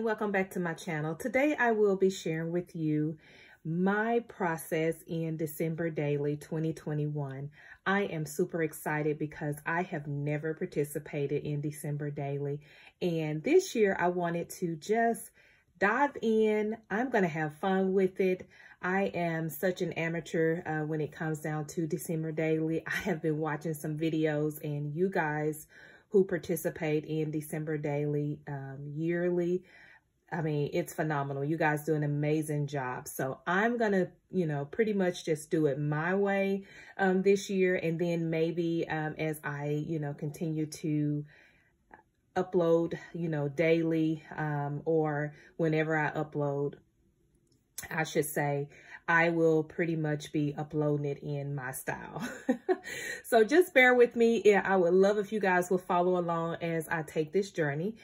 welcome back to my channel. Today I will be sharing with you my process in December Daily 2021. I am super excited because I have never participated in December Daily, and this year I wanted to just dive in. I'm going to have fun with it. I am such an amateur when it comes down to December Daily. I have been watching some videos, and you guys who participate in December Daily yearly, I mean, it's phenomenal. You guys do an amazing job. So I'm going to, pretty much just do it my way this year. And then maybe as I, continue to upload, daily or whenever I upload, I should say, I will pretty much be uploading it in my style. So just bear with me. Yeah, I would love if you guys will follow along as I take this journey.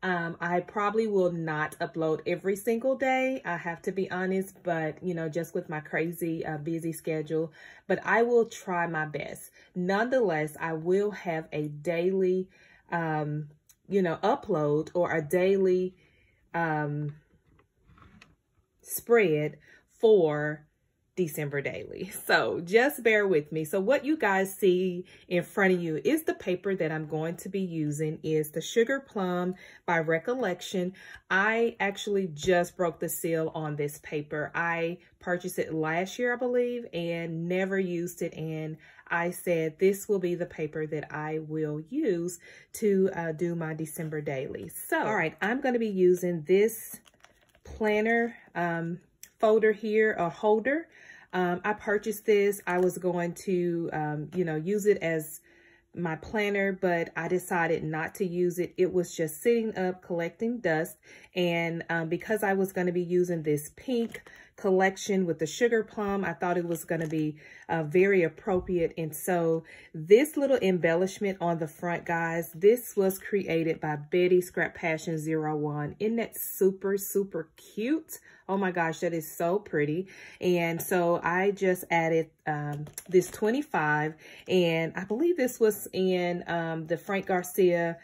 I probably will not upload every single day, I have to be honest, but just with my crazy busy schedule, but I will try my best. Nonetheless, I will have a daily upload or a daily spread for December Daily. So just bear with me. So what you guys see in front of you is the paper that I'm going to be using is the Sugar Plum by Recollection. I actually just broke the seal on this paper. I purchased it last year, I believe, and never used it. And I said, this will be the paper that I will use to do my December Daily. So, all right, I'm going to be using this planner folder here, a holder. I purchased this. I was going to, use it as my planner, but I decided not to use it. It was just sitting up collecting dust. And because I was going to be using this pink collection with the Sugar Plum, I thought it was going to be very appropriate. And so this little embellishment on the front, guys, this was created by Betty Scrap Passion 01. Isn't that super, super cute? Oh my gosh, that is so pretty. And so I just added this 25, and I believe this was in the Frank Garcia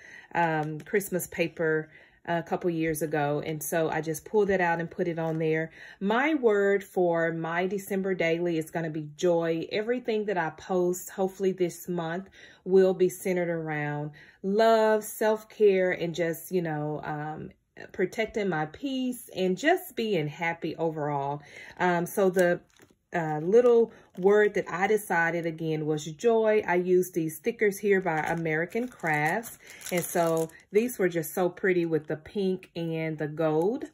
Christmas paper a couple years ago. And so I just pulled it out and put it on there. My word for my December Daily is going to be joy. Everything that I post, hopefully this month, will be centered around love, self-care, and just, protecting my peace and just being happy overall. So the little word that I decided again was joy. I used these stickers here by American Crafts. And so these were just so pretty with the pink and the gold.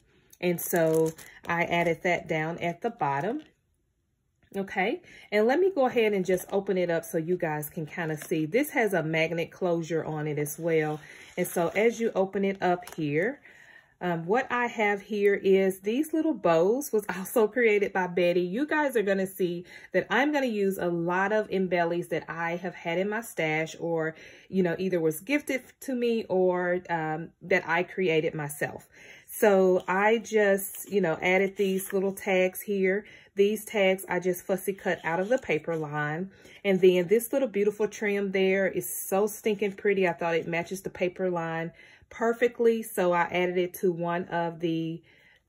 And so I added that down at the bottom. Okay, and let me go ahead and just open it up so you guys can kind of see. This has a magnet closure on it as well. And so as you open it up here, what I have here is these little bows was also created by Betty. You guys are going to see that I'm going to use a lot of embellies that I have had in my stash or, either was gifted to me or that I created myself. So I just, added these little tags here. These tags I just fussy cut out of the paper line. And then this little beautiful trim there is so stinking pretty. I thought it matches the paper line perfectly. So I added it to one of the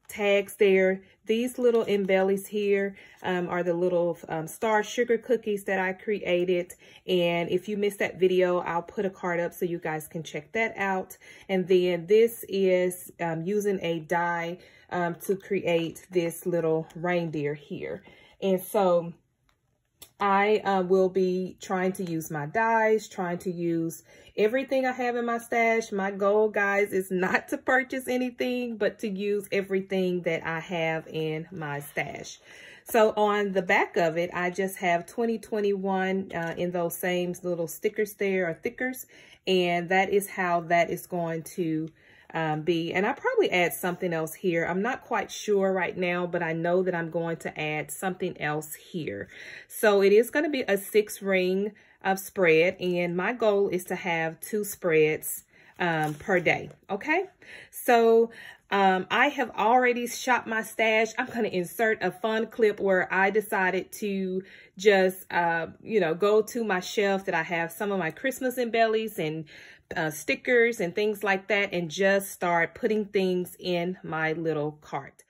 tags there. These little embellies here are the little star sugar cookies that I created. And if you missed that video, I'll put a card up so you guys can check that out. And then this is using a die to create this little reindeer here. And so I will be trying to use my dies, trying to use everything I have in my stash. My goal, guys, is not to purchase anything, but to use everything that I have in my stash. So on the back of it, I just have 2021 in those same little stickers there, or thickers, and that is how that is going to be. And I probably add something else here. I'm not quite sure right now, but I know that I'm going to add something else here. So it is going to be a 6-ring of spread, and my goal is to have 2 spreads per day. Okay, so I have already shopped my stash. I'm going to insert a fun clip where I decided to just, go to my shelf that I have some of my Christmas embellies and stickers and things like that, and just start putting things in my little cart.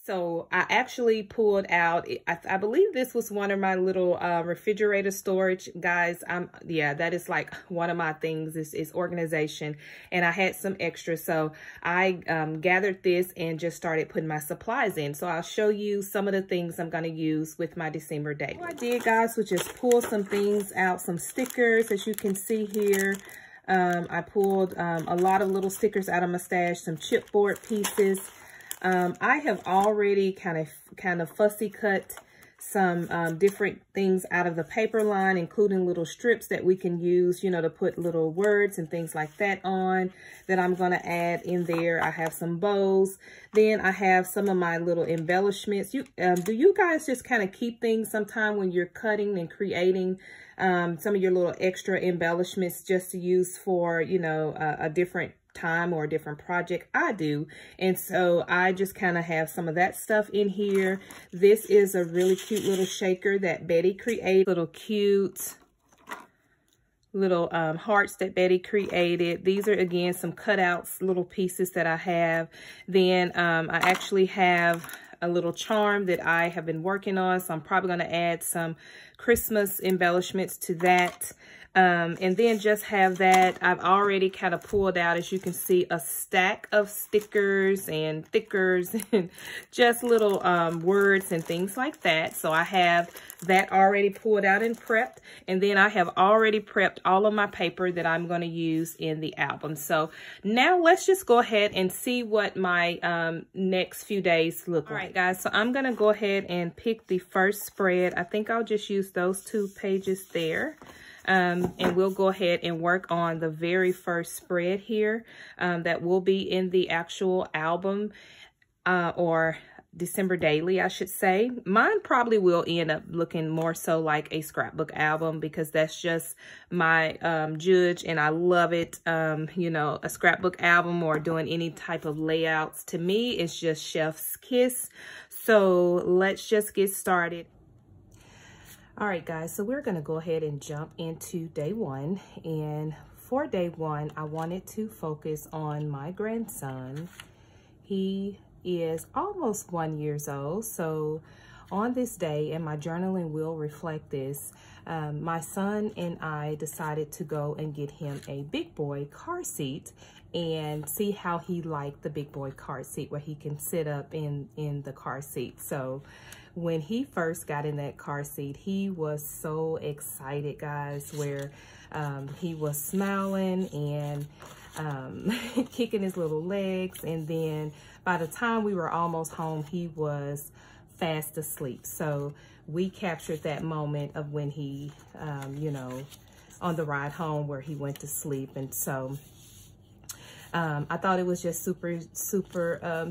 So I actually pulled out, I believe this was one of my little refrigerator storage, guys. Yeah, that is like one of my things is organization. And I had some extra. So I gathered this and just started putting my supplies in. So I'll show you some of the things I'm going to use with my December Daily. What I did, guys, was just pull some things out, some stickers, as you can see here. I pulled a lot of little stickers out of my stash, some chipboard pieces. I have already kind of fussy cut some different things out of the paper line, including little strips that we can use, you know, to put little words and things like that on, that I'm going to add in there. I have some bows. Then I have some of my little embellishments. Do you guys just kind of keep things sometime when you're cutting and creating some of your little extra embellishments just to use for, you know, a different time or a different project? I do. And so I just kind of have some of that stuff in here. This is a really cute little shaker that Betty created. Little cute little hearts that Betty created. These are, again, some cutouts, little pieces that I have. Then I actually have a little charm that I have been working on, so I'm probably going to add some Christmas embellishments to that. And then just have that. I've already kind of pulled out, as you can see, a stack of stickers and thickers and just little words and things like that. So I have that already pulled out and prepped. And then I have already prepped all of my paper that I'm going to use in the album. So now let's just go ahead and see what my next few days look like. All right, guys, so I'm going to go ahead and pick the first spread. I think I'll just use those 2 pages there. And we'll go ahead and work on the very first spread here that will be in the actual album or December Daily, I should say. Mine probably will end up looking more so like a scrapbook album because that's just my judge, and I love it. You know, a scrapbook album or doing any type of layouts, to me, it's just chef's kiss. So let's just get started. All right, guys, so we're going to go ahead and jump into day 1. And for day 1, I wanted to focus on my grandson. He is almost 1 year old. So on this day, and my journaling will reflect this, my son and I decided to go and get him a big boy car seat and see how he liked the big boy car seat where he can sit up in the car seat. So when he first got in that car seat, he was so excited, guys, where he was smiling and kicking his little legs. And then by the time we were almost home, he was fast asleep. So we captured that moment of when he, you know, on the ride home where he went to sleep. And so I thought it was just super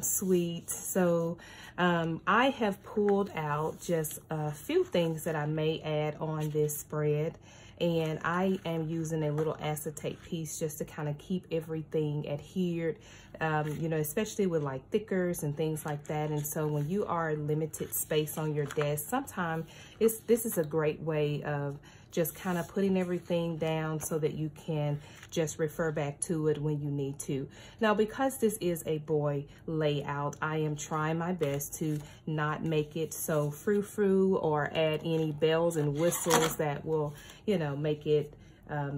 sweet. So I have pulled out just a few things that I may add on this spread. And I am using a little acetate piece just to kind of keep everything adhered, you know, especially with like thickers and things like that. And so when you are limited space on your desk, sometimes this is a great way of just kind of putting everything down so that you can just refer back to it when you need to. Now, because this is a boy layout, I am trying my best to not make it so frou-frou or add any bells and whistles that will, you know, make it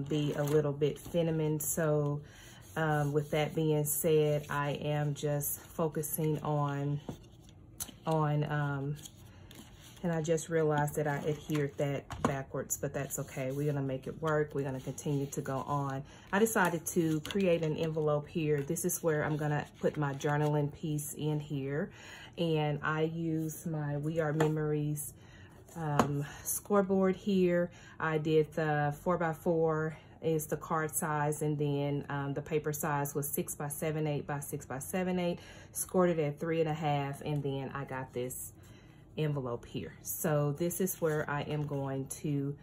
be a little bit feminine. So with that being said, I am just focusing on and I just realized that I adhered that backwards, but that's okay. We're gonna make it work. We're gonna continue to go on. I decided to create an envelope here. This is where I'm gonna put my journaling piece in here. And I use my We Are Memories scoreboard here. I did the 4x4 is the card size, and then the paper size was 6x7/8 by 6x7/8, scored it at 3.5, and then I got this envelope here. So this is where I am going to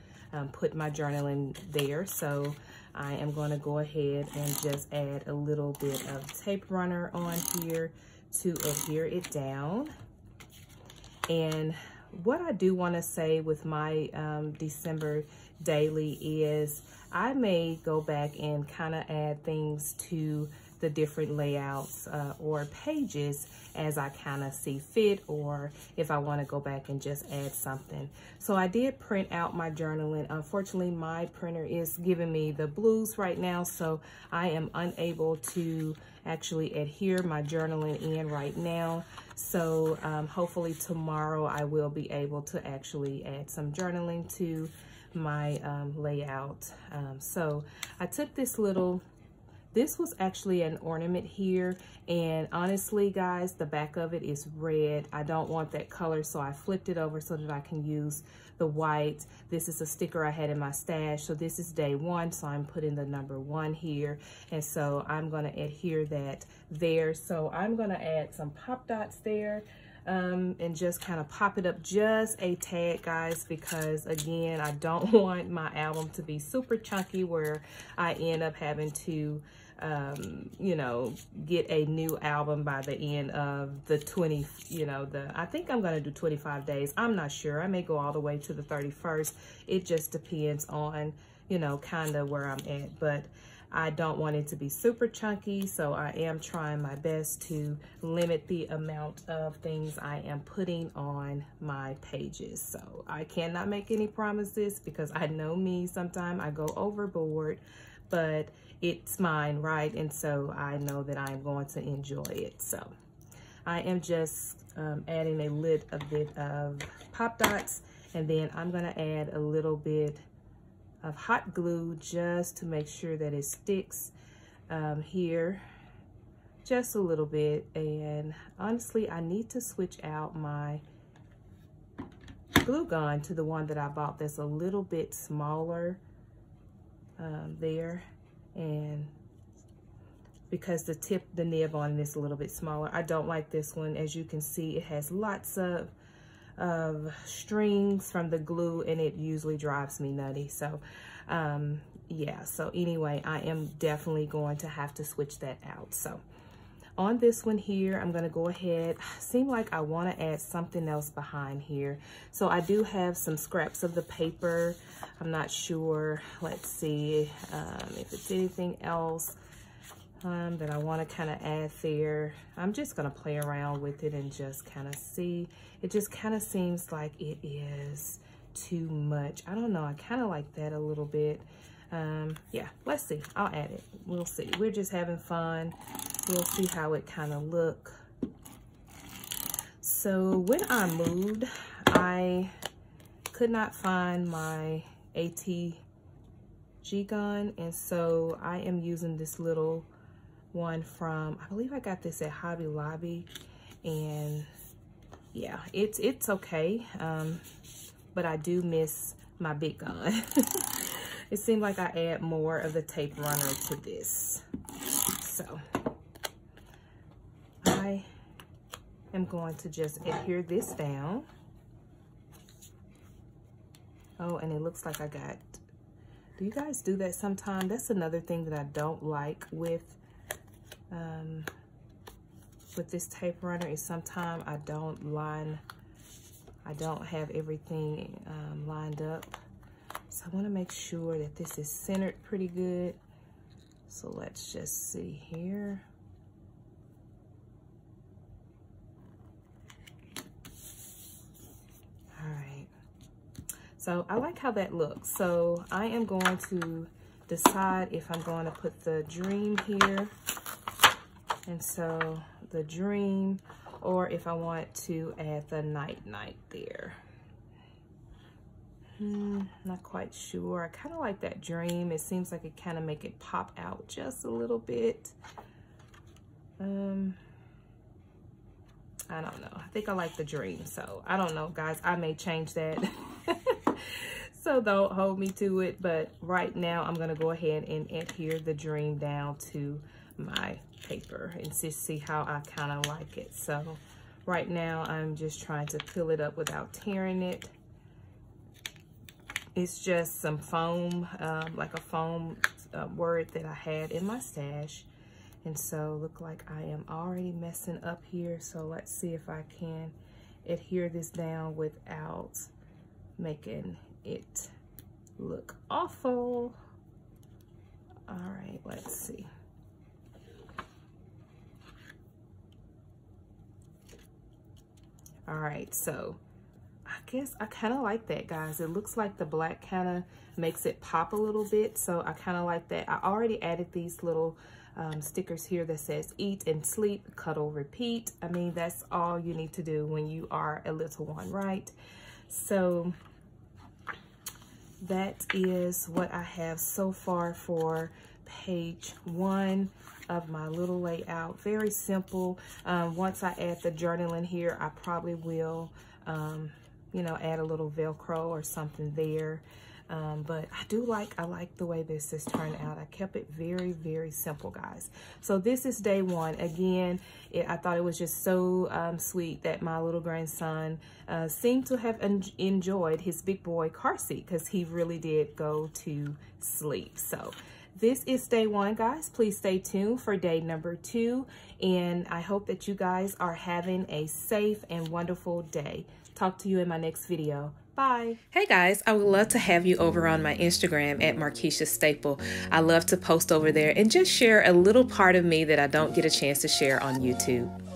put my journaling there. So I am going to go ahead and just add a little bit of tape runner on here to adhere it down. And what I do want to say with my December daily is I may go back and kind of add things to the different layouts or pages as I kind of see fit, or if I want to go back and just add something. So I did print out my journaling. Unfortunately, my printer is giving me the blues right now, so I am unable to actually adhere my journaling in right now. So hopefully tomorrow I will be able to actually add some journaling to my layout. So I took this was actually an ornament here, and honestly guys, the back of it is red. I don't want that color, so I flipped it over so that I can use the white. This is a sticker I had in my stash, so this is day 1, so I'm putting the number 1 here, and so I'm going to adhere that there. So I'm going to add some pop dots there, and just kind of pop it up just a tad, guys, because again, I don't want my album to be super chunky where I end up having to you know, get a new album by the end of the 20, you know, I think I'm going to do 25 days. I'm not sure. I may go all the way to the 31st. It just depends on, you know, kind of where I'm at, but I don't want it to be super chunky, so I am trying my best to limit the amount of things I am putting on my pages. So I cannot make any promises because I know me, sometimes I go overboard, but it's mine, right? And so I know that I'm going to enjoy it. So I am just adding a little bit of pop dots, and then I'm going to add a little bit of hot glue just to make sure that it sticks here just a little bit. And honestly, I need to switch out my glue gun to the one that I bought that's a little bit smaller there, and because the nib on it is a little bit smaller. I don't like this one. As you can see, it has lots of strings from the glue, and it usually drives me nutty. So yeah, so anyway, I am definitely going to have to switch that out. So on this one here, I'm going to go ahead. Seem like I want to add something else behind here. So I do have some scraps of the paper. I'm not sure. Let's see if it's anything else that I want to kind of add there. I'm just going to play around with it and just kind of see. It just kind of seems like it is too much. I don't know. I kind of like that a little bit. Yeah, let's see. I'll add it. We'll see. We're just having fun. We'll see how it kind of look. So when I moved, I could not find my ATG gun, and so I am using this little one from, I believe I got this at Hobby Lobby, and yeah, it's okay, but I do miss my big gun. It seemed like I add more of the tape runner to this. So I am going to just adhere this down. Oh, and it looks like I got, do you guys do that sometime? That's another thing that I don't like with this tape runner, is sometimes I don't have everything lined up. So I want to make sure that this is centered pretty good. So let's just see here. All right. So I like how that looks. So I am going to decide if I'm going to put the dream here. And so the dream, or if I want to add the night there. Not quite sure. I kind of like that dream. It seems like it kind of make it pop out just a little bit. I don't know. I think I like the dream. So I don't know, guys. I may change that. So don't hold me to it. But right now I'm going to go ahead and adhere the dream down to my paper and just see how I kind of like it. So right now I'm just trying to fill it up without tearing it. It's just some foam, like a foam word that I had in my stash. And so look like I am already messing up here. So let's see if I can adhere this down without making it look awful. All right, let's see. All right, so I guess I kind of like that, guys. It looks like the black kind of makes it pop a little bit. So I kind of like that. I already added these little stickers here that says eat and sleep, cuddle, repeat. I mean, that's all you need to do when you are a little one, right? So that is what I have so far for page 1 of my little layout. Very simple. Once I add the journaling here, I probably will, you know, add a little Velcro or something there. But I like the way this is turned out. I kept it very, very simple, guys. So this is day 1. Again, I thought it was just so sweet that my little grandson seemed to have enjoyed his big boy car seat, because he really did go to sleep. So this is day 1, guys. Please stay tuned for day number 2. And I hope that you guys are having a safe and wonderful day. Talk to you in my next video. Bye. Hey guys, I would love to have you over on my Instagram at Markeisha Staple. I love to post over there and just share a little part of me that I don't get a chance to share on YouTube.